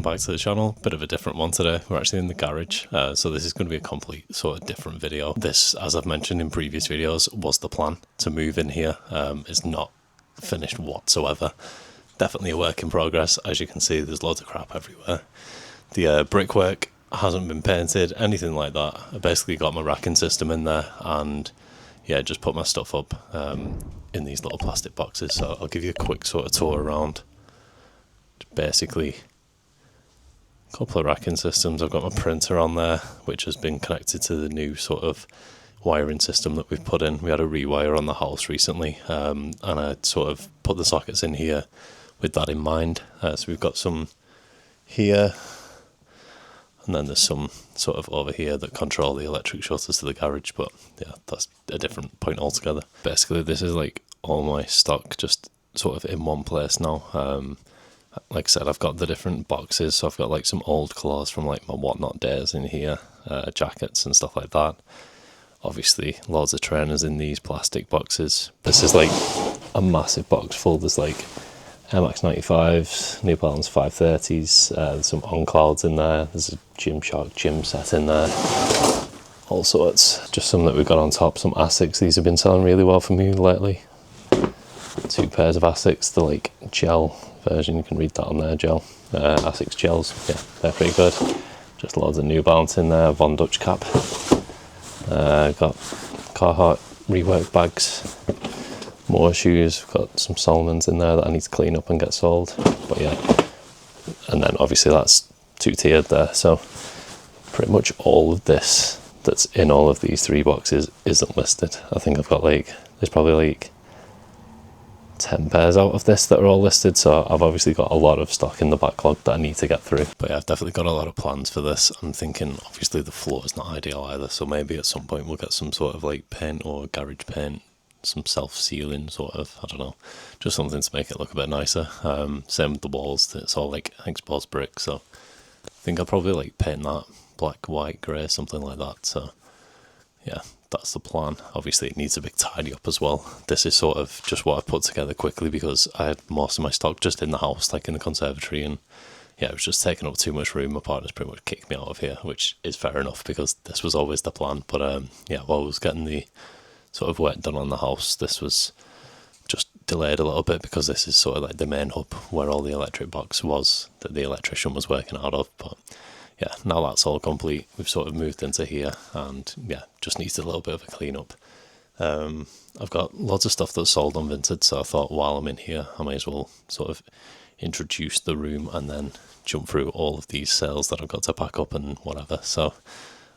back to the channel. Bit of a different one today. We're actually in the garage, so this is going to be a complete sort of different video. This, as I've mentioned in previous videos, was the plan to move in here. It's not finished whatsoever. Definitely a work in progress. As you can see, there's loads of crap everywhere. The brickwork hasn't been painted, anything like that. I basically got my racking system in there and yeah, just put my stuff up in these little plastic boxes. So I'll give you a quick sort of tour around. Basically, a couple of racking systems. I've got my printer on there, which has been connected to the new sort of wiring system that we've put in. We had a rewire on the house recently, and I sort of put the sockets in here with that in mind. So we've got some here, and then there's some sort of over here that control the electric shutters to the garage, but yeah, that's a different point altogether. Basically, this is like all my stock just sort of in one place now. Like I said, I've got the different boxes, so I've got like some old clothes from like my whatnot days in here, jackets and stuff like that. Obviously, loads of trainers in these plastic boxes. This is like a massive box full. There's like Air Max 95s, New Balance 530s, there's some On Clouds in there, there's a Gymshark gym set in there, all sorts. Just some that we've got on top, some Asics. These have been selling really well for me lately. 2 pairs of Asics, the like gel version, you can read that on there, gel. Asics gels, yeah, they're pretty good. Just loads of New Balance in there, Von Dutch cap. Got Carhartt rework bags, more shoes, got some Solomons in there that I need to clean up and get sold, but yeah. And then obviously that's 2-tiered there, so pretty much all of this that's in all of these 3 boxes isn't listed. I think I've got like, there's probably like 10 pairs out of this that are all listed, so I've obviously got a lot of stock in the backlog that I need to get through. But yeah, I've definitely got a lot of plans for this. I'm thinking obviously the floor is not ideal either, so maybe at some point we'll get some sort of like paint or garage paint, some self-sealing sort of, I don't know, just something to make it look a bit nicer. Same with the walls, it's all like exposed brick, so I think I'll probably like paint that black, white, grey, something like that. So yeah, that's the plan. Obviously it needs a big tidy up as well. This is sort of just what I've put together quickly because I had most of my stock just in the house, like in the conservatory, and yeah, it was just taking up too much room. My partner's pretty much kicked me out of here, which is fair enough because this was always the plan. But yeah, while I was getting the sort of work done on the house, this was just delayed a little bit because this is sort of like the main hub where all the electric box was that the electrician was working out of. But yeah, now that's all complete, we've sort of moved into here and yeah, just needs a little bit of a clean up. I've got lots of stuff that's sold on Vinted, so I thought while I'm in here I may as well sort of introduce the room and then jump through all of these sales that I've got to pack up and whatever. So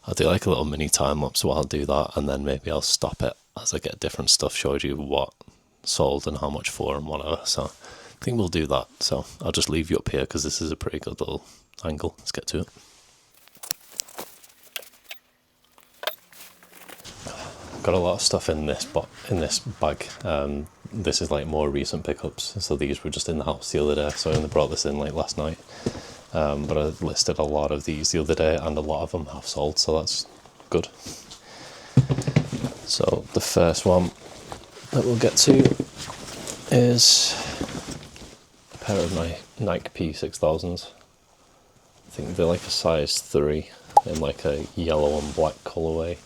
I'll do like a little mini time lapse while I'll do that, and then maybe I'll stop it as I get different stuff, showed you what sold and how much for and whatever. So I think we'll do that. So I'll just leave you up here because this is a pretty good little angle. Let's get to it. Got a lot of stuff in this bag. This is like more recent pickups, so these were just in the house the other day, so I only brought this in like last night. But I listed a lot of these the other day and a lot of them have sold, so that's good. So the first one that we'll get to is a pair of my Nike P6000s. I think they're like a size 3 in like a yellow and black colourway.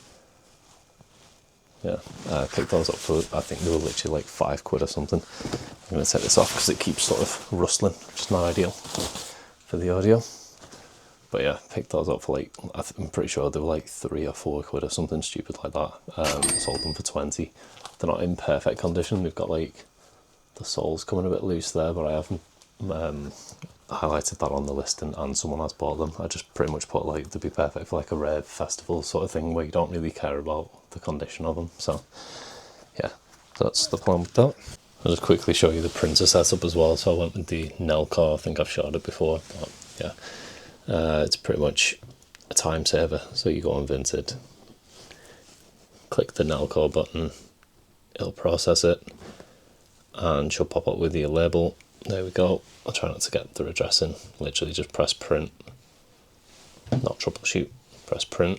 Yeah, I picked those up for, I think they were literally like £5 or something. I'm going to take this off because it keeps sort of rustling, which is not ideal for the audio. But yeah, picked those up for like, I'm pretty sure they were like £3 or £4 or something stupid like that. Sold them for 20. They're not in perfect condition. They've got like the soles coming a bit loose there, but I haven't highlighted that on the listing and someone has bought them. I just pretty much put like they'd be perfect for like a rave festival sort of thing where you don't really care about the condition of them. So yeah, that's the plan with that. I'll just quickly show you the printer setup as well. So I went with the Nelco. I think I've showed it before, but yeah, it's pretty much a time saver. So you go on Vinted, click the Nelco button, it'll process it and she'll pop up with your label. There we go. I'll try not to get the address in. Literally just press print, not troubleshoot, press print,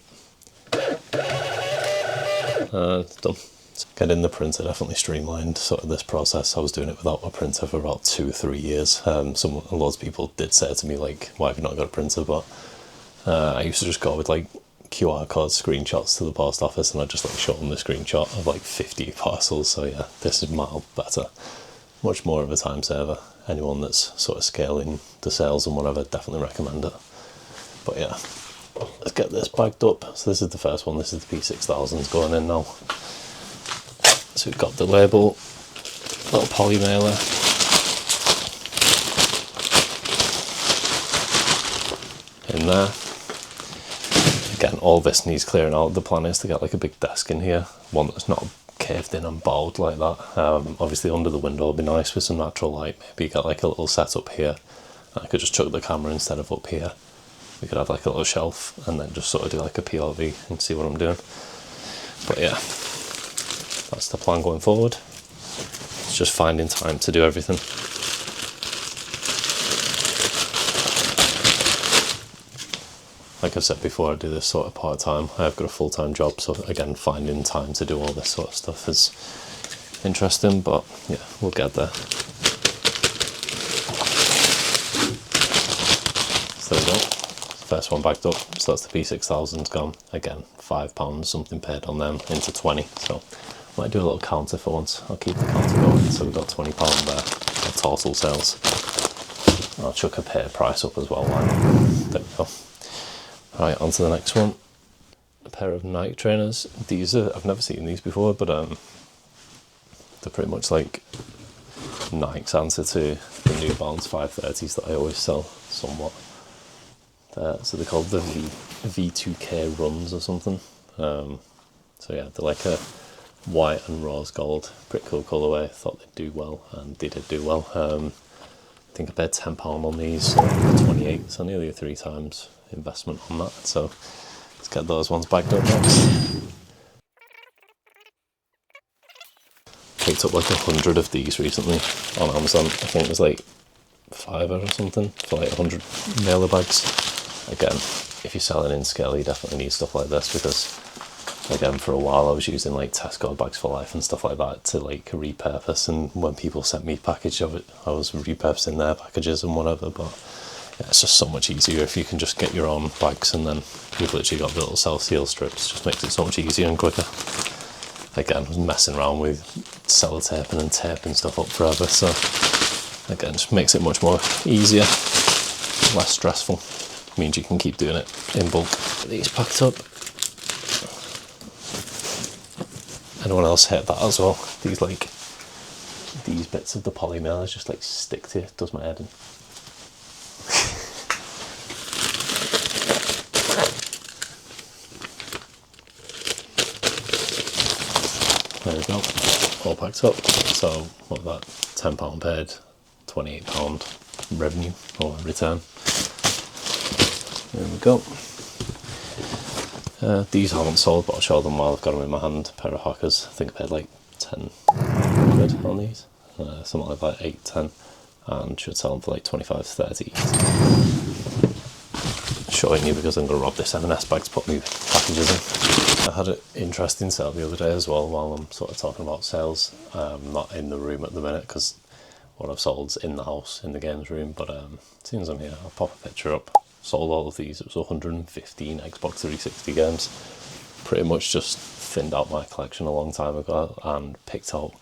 and it's done. So getting the printer definitely streamlined sort of this process. I was doing it without a printer for about 2-3 years. Lots of people did say to me like, why have you not got a printer? But I used to just go with like QR code screenshots to the post office, and I just like show them the screenshot of like 50 parcels. So yeah, this is mild better, much more of a time saver. Anyone that's sort of scaling the sales and whatever, definitely recommend it. But yeah, let's get this bagged up. So this is the first one. This is the P6000s going in now. So we've got the label, little poly mailer, in there. Again, all this needs clearing out. The plan is to get like a big desk in here, one that's not caved in and bowed like that. Obviously under the window would be nice with some natural light. Maybe get like a little setup here. I could just chuck the camera instead of up here. We could have like a little shelf and then just sort of do like a POV and see what I'm doing. But yeah, that's the plan going forward. It's just finding time to do everything. Like I've said before, I do this sort of part-time. I've got a full-time job, so again, finding time to do all this sort of stuff is interesting, but yeah, we'll get there. So there we go. First one backed up, so that's the P6000's gone. Again, £5 something paid on them into 20, so I might do a little counter for once. I'll keep the counter going, so we've got £20 there, total sales. I'll chuck a paid price up as well. There we go. Right, on to the next one. A pair of Nike trainers. These are, I've never seen these before, but they're pretty much like Nike's answer to the New Balance 530s that I always sell somewhat. So they're called the V2K runs or something. So yeah, they're like a white and rose gold. Pretty cool colourway. Thought they'd do well, and they did do well. I think I paid £10 on these, 28, so nearly 3 times investment on that. So let's get those ones bagged up next. Picked up like 100 of these recently on Amazon. I think it was like £5 or something for like 100 mailer bags. Again, if you're selling in scale, you definitely need stuff like this, because again, for a while I was using like Tesco bags for life and stuff like that to like repurpose, and when people sent me package of it, I was repurposing their packages and whatever. But yeah, it's just so much easier if you can just get your own bags, and then you've literally got the little self-seal strips. Just makes it so much easier and quicker. Again, I was messing around with sellotaping and taping stuff up forever, so again, just makes it much more easier, less stressful. Means you can keep doing it in bulk. These packed up. Anyone else hate that as well? These bits of the poly mailers just like stick to it, does my head in. There we go, all packed up. So what was that, £10 paid, £28 revenue or return. There we go. These haven't sold, but I'll show them while I've got them in my hand. A pair of Hockers. I think I paid like 10 quid on these. Something like that, 8, 10. And should sell them for like 25, 30. Showing you because I'm going to rob this M&S bag to put my packages in. I had an interesting sale the other day as well while I'm sort of talking about sales. Not in the room at the minute because what I've sold's in the house, in the games room. But as soon as I'm here, I'll pop a picture up. Sold all of these. It was 115 Xbox 360 games. Pretty much just thinned out my collection a long time ago and picked out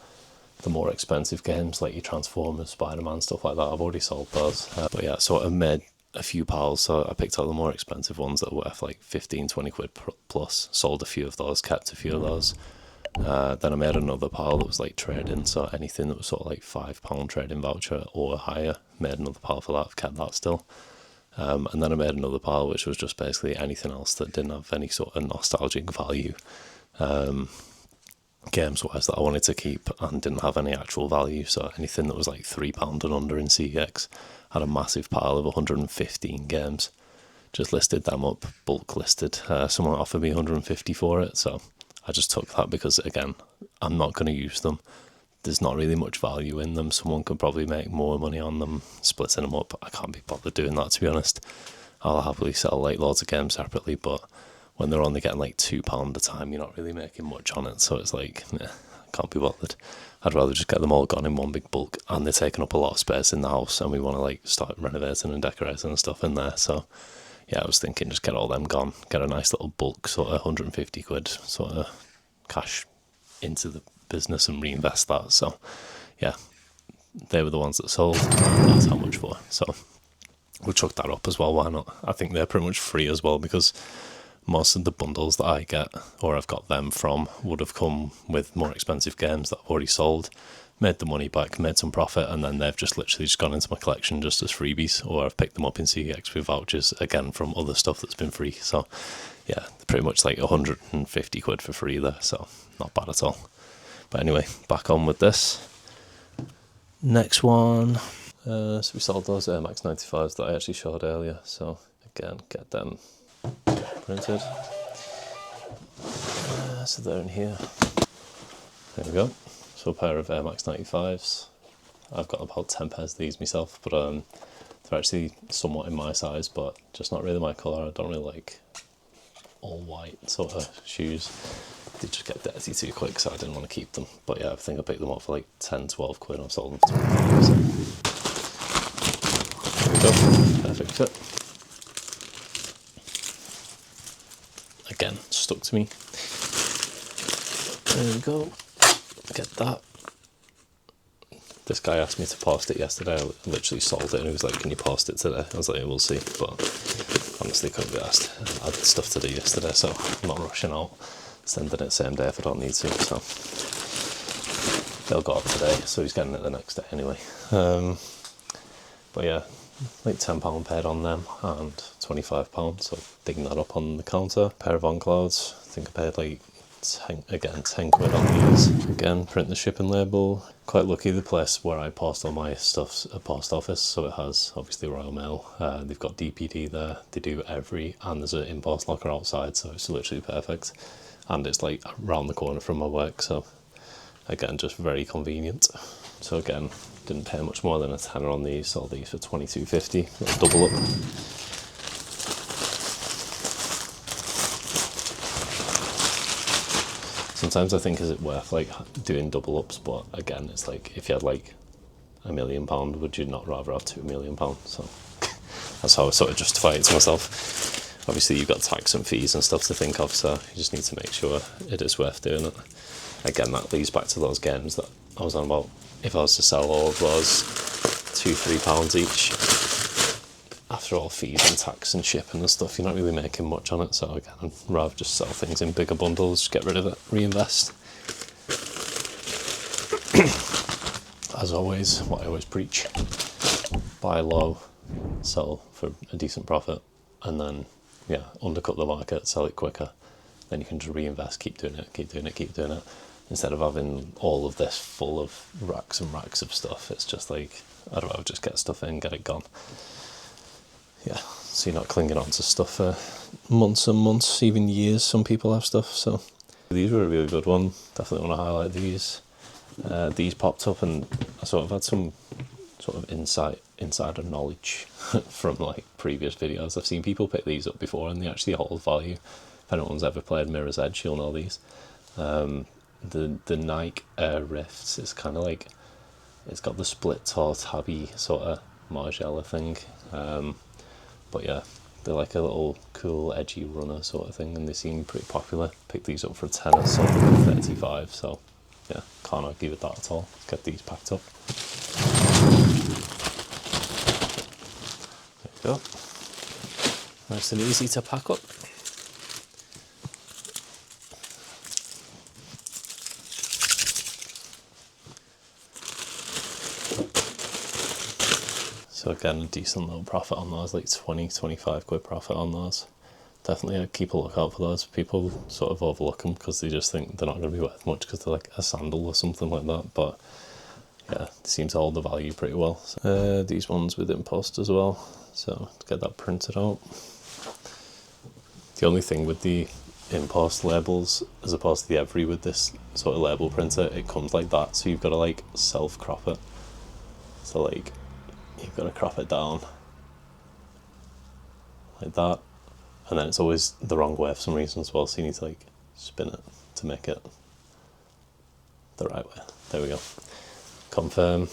the more expensive games like your Transformers, Spider-Man, stuff like that. I've already sold those. But yeah, so I made a few piles. So I picked out the more expensive ones that were worth like 15, 20 quid plus. Sold a few of those, kept a few of those. Then I made another pile that was like trading. So anything that was sort of like £5 trading voucher or higher, made another pile for that. I've kept that still. And then I made another pile which was just basically anything else that didn't have any sort of nostalgic value, games wise, that I wanted to keep and didn't have any actual value. So anything that was like £3 and under in CEX. Had a massive pile of 115 games. Just listed them up, bulk listed. Someone offered me 150 for it, so I just took that because again, I'm not going to use them. There's not really much value in them. Someone could probably make more money on them splitting them up. I can't be bothered doing that, to be honest. I'll happily sell like loads of games separately, but when they're only getting like £2 a time, you're not really making much on it. So it's like, can't be bothered. I'd rather just get them all gone in one big bulk, and they're taking up a lot of space in the house, and we want to like start renovating and decorating and stuff in there. So yeah, I was thinking just get all them gone, get a nice little bulk, sort of 150 quid sort of cash into the business and reinvest that. So yeah, they were the ones that sold, and that's how much for. So we'll chuck that up as well, why not? I think they're pretty much free as well, because most of the bundles that I get, or I've got them from, would have come with more expensive games that I've already sold, made the money back, made some profit, and then they've just literally just gone into my collection just as freebies, or I've picked them up in CX with vouchers, again, from other stuff that's been free. So yeah, pretty much like 150 quid for free there, so not bad at all. But anyway, back on with this. Next one. So we sold those Air Max 95s that I actually showed earlier, so again, get them printed. So they're in here. There we go. So a pair of Air Max 95s. I've got about 10 pairs of these myself, but they're actually somewhat in my size, but just not really my colour. I don't really like all white sort of shoes. They just get dirty too quick, so I didn't want to keep them. But yeah, I think I picked them up for like 10, 12 quid. I've sold them for 20. So there we go. Perfect fit. Again, stuck to me. There we go. Get that. This guy asked me to post it yesterday. I literally sold it and he was like, can you post it today? I was like, we'll see. But honestly, couldn't be asked. I had stuff to do yesterday, so I'm not rushing out. Sending it same day if I don't need to. So they'll go up today, so he's getting it the next day anyway. But yeah, like £10 paid on them and £25, so digging that up on the counter. Pair of On Clouds, I think I paid like 10 quid on these. Again, print the shipping label. Quite lucky, the place where I post all my stuff's a post office, so it has obviously Royal Mail. They've got DPD there, they do every, and there's an in-post locker outside, so it's literally perfect. And it's like around the corner from my work, so again, just very convenient. So again, didn't pay much more than a tenner on these, sold these for £22.50, double up. Sometimes I think, is it worth like doing double ups, but again, it's like, if you had like £1 million, would you not rather have £2 million? So that's how I sort of justify it to myself. Obviously you've got tax and fees and stuff to think of, so you just need to make sure it is worth doing it. Again, that leads back to those games that I was on about. If I was to sell all of those, £2-3 each, after all fees and tax and shipping and stuff, you're not really making much on it. So again, I'd rather just sell things in bigger bundles, just get rid of it, reinvest. As always, what I always preach: buy low, sell for a decent profit, and then yeah, undercut the market, sell it quicker. Then you can just reinvest, keep doing it, keep doing it, keep doing it. Instead of having all of this full of racks and racks of stuff, it's just like, I'd rather just get stuff in, get it gone. Yeah, so you're not clinging on to stuff for months and months, even years. Some people have stuff, so these were a really good one. Definitely want to highlight these. These popped up, and I sort of had some sort of insider knowledge from like previous videos. I've seen people pick these up before, and they actually hold value. If anyone's ever played Mirror's Edge, you'll know these. The Nike Air Rifts is kind of like, it's got the split toe tabby sort of Margiela thing. But yeah, they're like a little cool edgy runner sort of thing, and they seem pretty popular. Picked these up for a tenner, sold them for 35, so yeah, can't argue with that at all. Let's get these packed up. There you go. Nice and easy to pack up. So again, a decent little profit on those, like 20-25 quid profit on those. Definitely keep a lookout for those. People sort of overlook them because they just think they're not going to be worth much because they're like a sandal or something like that. But yeah, they seem to hold the value pretty well. So, these ones with in-post as well. So to get that printed out. The only thing with the in-post labels, as opposed to the Every with this sort of label printer, it comes like that. So you've got to like self-crop it. So like, you've got to crop it down like that, and then it's always the wrong way for some reason as well, so you need to like spin it to make it the right way. There we go. Confirm,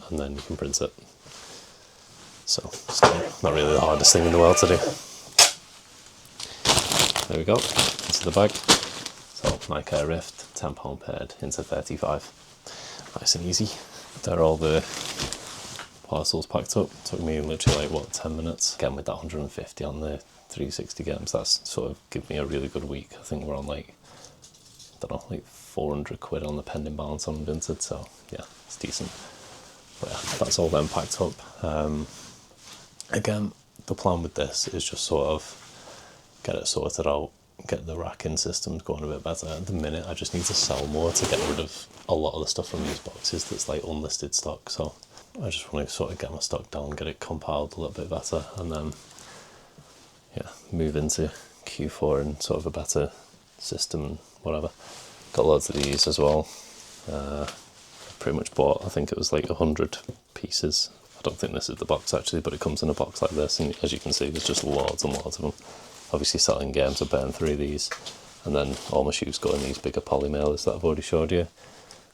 and then you can print it. So it's not really the hardest thing in the world to do. There we go, into the bag. So niché Rift, £10 paid into 35. Nice and easy. There are all the parcels packed up. Took me literally like, what, 10 minutes? Again, with that 150 on the 360 games, that's sort of given me a really good week. I think we're on like, I don't know, like 400 quid on the pending balance on Vinted, so yeah, it's decent. But yeah, that's all then packed up. Again, the plan with this is just sort of get it sorted out, get the racking systems going a bit better. At the minute, I just need to sell more to get rid of a lot of the stuff from these boxes that's like unlisted stock. So I just want to sort of get my stock down, get it compiled a little bit better, and then yeah, move into Q4 in sort of a better system and whatever. Got loads of these as well. Pretty much bought, I think it was like 100 pieces. I don't think this is the box actually, but it comes in a box like this, and as you can see, there's just loads and loads of them. Obviously selling games, I burn through these, and then all my shoes go in these bigger poly mailers that I've already showed you.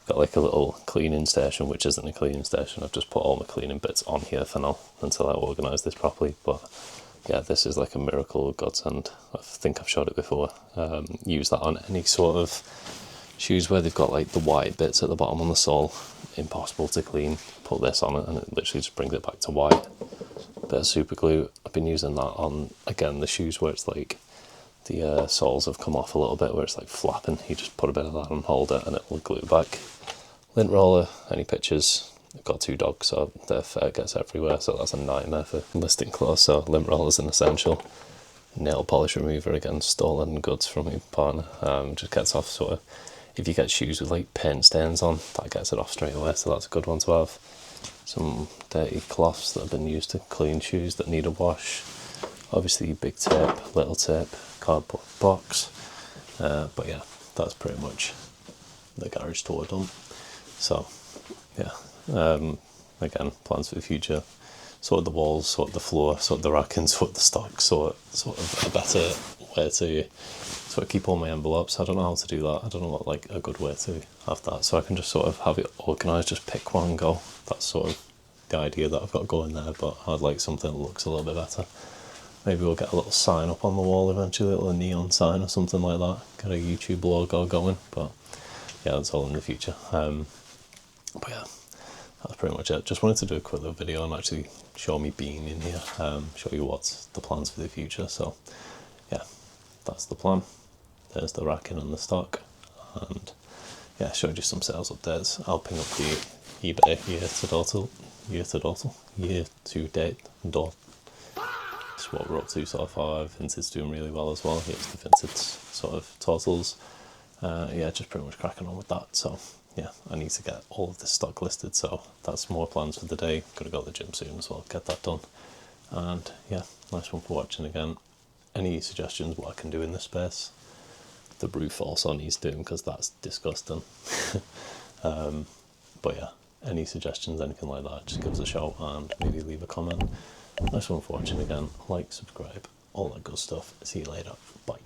Got like a little cleaning station, which isn't a cleaning station. I've just put all my cleaning bits on here for now until I organise this properly. But yeah, this is like a miracle godsend. I think I've showed it before. Use that on any sort of shoes where they've got like the white bits at the bottom on the sole. Impossible to clean. Put this on it and it literally just brings it back to white. Bit of super glue. I've been using that on, again, the shoes where it's like the soles have come off a little bit, where it's like flapping. You just put a bit of that on, hold it, and it will glue back. Lint roller, any pictures. I've got 2 dogs, so their fur gets everywhere, so that's a nightmare for listing clothes, so lint roller is an essential. Nail polish remover, again, stolen goods from my partner. Just gets off sort of, if you get shoes with like paint stains on, that gets it off straight away, so that's a good one to have. Some dirty cloths that have been used to clean shoes that need a wash. Obviously big tape, little tape, cardboard box. But yeah, that's pretty much the garage tour done. So yeah, again, plans for the future. Sort of the walls, sort of the floor, sort of the racking, sort of the stock, sort of a better way to sort of keep all my envelopes. I don't know how to do that. I don't know what like a good way to have that, so I can just sort of have it organised, just pick one and go. That's sort of the idea that I've got going there, but I'd like something that looks a little bit better. Maybe we'll get a little sign up on the wall eventually, a little neon sign or something like that. Get a YouTube logo going, but yeah, that's all in the future. But yeah, that's pretty much it. Just wanted to do a quick little video and actually show me being in here, show you what's the plans for the future. So yeah, that's the plan. There's the racking and the stock, and yeah, showed you some sales updates. I'll ping up the eBay year to date. That's what we're up to so far. Vinted's doing really well as well. Here's the Vinted sort of totals. Yeah, just pretty much cracking on with that. So yeah, I need to get all of this stock listed, so that's more plans for the day. Gotta go to the gym soon as well, get that done. And yeah, nice one for watching again. Any suggestions what I can do in this space? The roof also needs doing because that's disgusting. But yeah, any suggestions, anything like that, just give us a shout and maybe leave a comment. Nice one for watching again. Like, subscribe, all that good stuff. See you later. Bye.